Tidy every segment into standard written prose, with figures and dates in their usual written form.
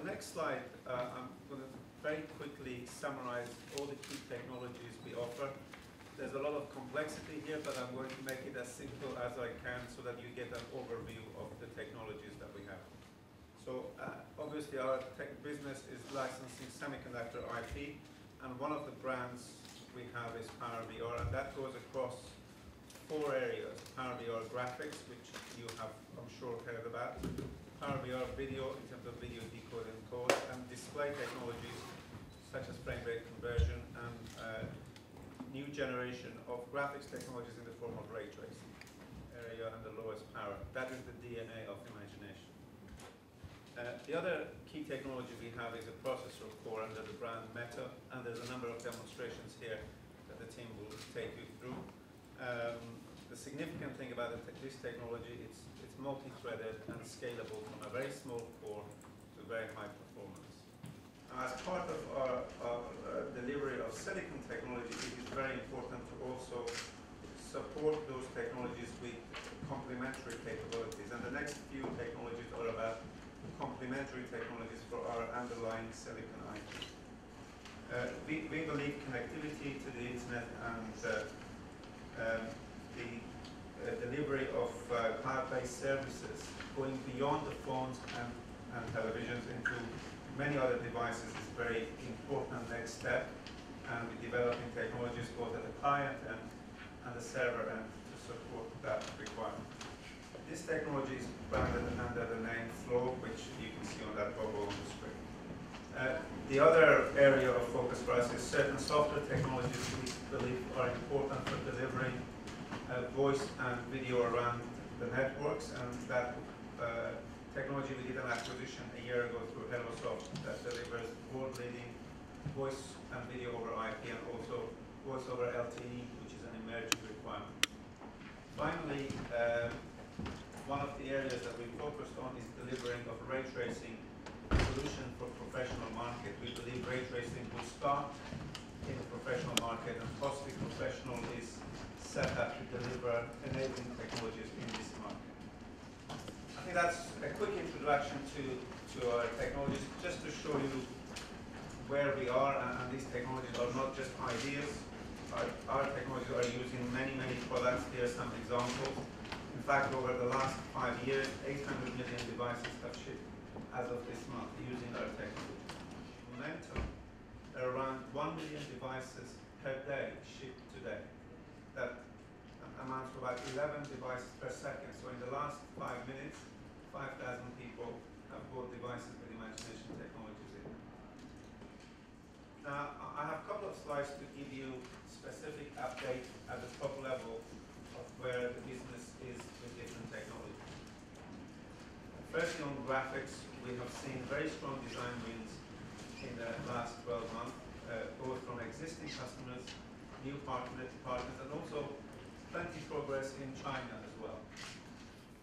the next slide, I'm going to very quickly summarize all the key technologies we offer. There's a lot of complexity here, but I'm going to make it as simple as I can so that you get an overview of the technologies that we have. So obviously our tech business is licensing semiconductor IP, and one of the brands we have is PowerVR, and that goes across 4 areas. PowerVR graphics, which you have, I'm sure, heard about. PowerVR video, in terms of video decode and encode, and display technologies such as frame rate conversion and new generation of graphics technologies in the form of ray tracing area and the lowest power. That is the DNA of Imagination. The other key technology we have is a processor core under the brand Meta, and there's a number of demonstrations here that the team will take you through. The significant thing about this technology, it's multi-threaded and scalable from a very small core to very high performance. Now, as part of our delivery of silicon technology, it is very important to also support those technologies with complementary capabilities. And the next few technologies are about complementary technologies for our underlying silicon IP. We believe connectivity to the internet and the delivery of cloud-based services going beyond the phones and televisions into many other devices is a very important next step, and we're developing technologies both at the client and the server end to support that requirement. This technology is branded under the name Flow, which you can see on that bubble on the screen. The other area of focus for us is certain software technologies we believe are important for delivering voice and video around the networks, and that technology we did an acquisition a year ago through HelloSoft that delivers world-leading voice and video over IP and also voice over LTE, which is an emerging requirement. Finally, one of the areas that we focused on is delivering of ray tracing solution for professional market. We believe ray tracing will start in the professional market, and possibly professional is set up to deliver enabling technologies in this market. I think that's a quick introduction to our technologies, just to show you where we are, and these technologies are not just ideas. Our technologies are used in many, many products. Here are some examples. In fact, over the last 5 years, 800 million devices have shipped as of this month using our technology. Momentum, there are around 1 million devices per day shipped today. That amounts to about 11 devices per second. So in the last 5 minutes, 5,000 people have bought devices with Imagination Technologies in them. Now, I have a couple of slides to give you specific update at the top level of where the business is with different technologies. Firstly, on graphics, we have seen very strong design wins in the last 12 months, both from existing customers, new partners, and also plenty progress in China as well.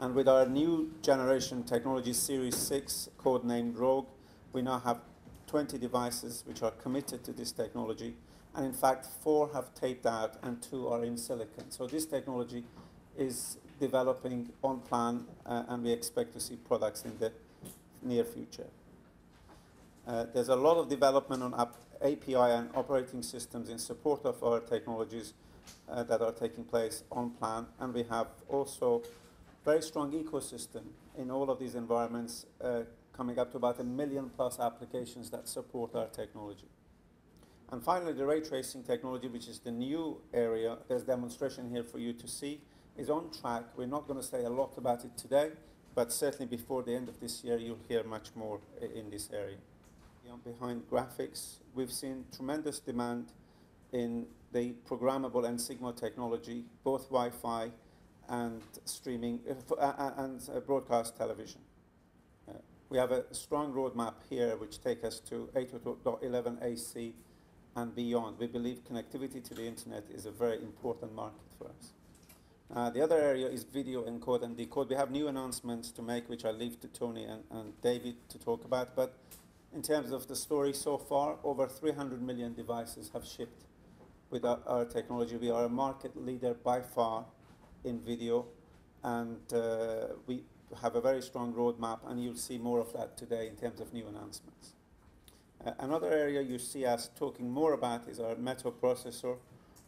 And with our new generation technology Series 6, codenamed Rogue, we now have 20 devices which are committed to this technology, and in fact 4 have taped out and 2 are in silicon. So this technology is developing on plan, and we expect to see products in the near future. There's a lot of development on API and operating systems in support of our technologies that are taking place on plan, and we have also very strong ecosystem in all of these environments, coming up to about 1 million+ applications that support our technology. And finally, the ray tracing technology, which is the new area, there's demonstration here for you to see, is on track. We're not going to say a lot about it today, but certainly before the end of this year, you'll hear much more in this area. Behind graphics, we've seen tremendous demand in the programmable and Sigma technology, both Wi-Fi and streaming and broadcast television. We have a strong roadmap here which take us to 802.11ac and beyond. We believe connectivity to the internet is a very important market for us. The other area is video encode and decode. We have new announcements to make, which I leave to Tony and David to talk about, but in terms of the story so far, over 300 million devices have shipped with our technology. We are a market leader by far in video, and we have a very strong roadmap, and you'll see more of that today in terms of new announcements. Another area you see us talking more about is our Metal processor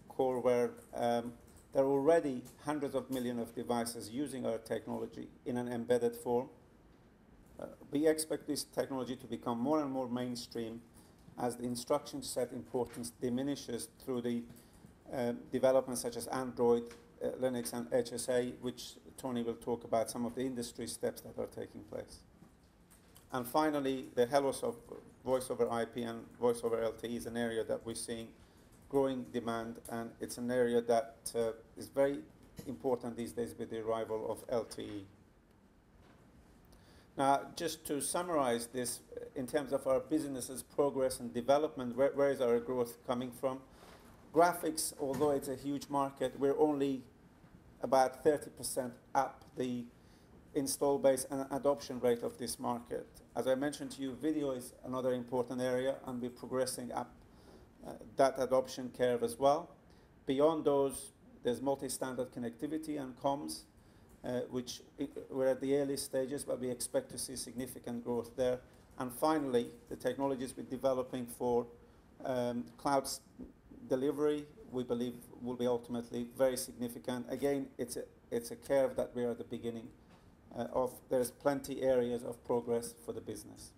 core, where there are already hundreds of millions of devices using our technology in an embedded form. We expect this technology to become more and more mainstream as the instruction set importance diminishes through the developments such as Android, Linux, and HSA, which Tony will talk about some of the industry steps that are taking place. And finally, the hellos of voice over IP and voice over LTE is an area that we're seeing growing demand, and it's an area that is very important these days with the arrival of LTE. Now, just to summarize this, in terms of our business's progress and development, where is our growth coming from? Graphics, although it's a huge market, we're only about 30% up the install base and adoption rate of this market. As I mentioned to you, video is another important area, and we're progressing up that adoption curve as well. Beyond those, there's multi-standard connectivity and comms, which we're at the early stages, but we expect to see significant growth there. And finally, the technologies we're developing for cloud delivery, we believe will be ultimately very significant. Again, it's a curve that we're at the beginning of. There's plenty areas of progress for the business.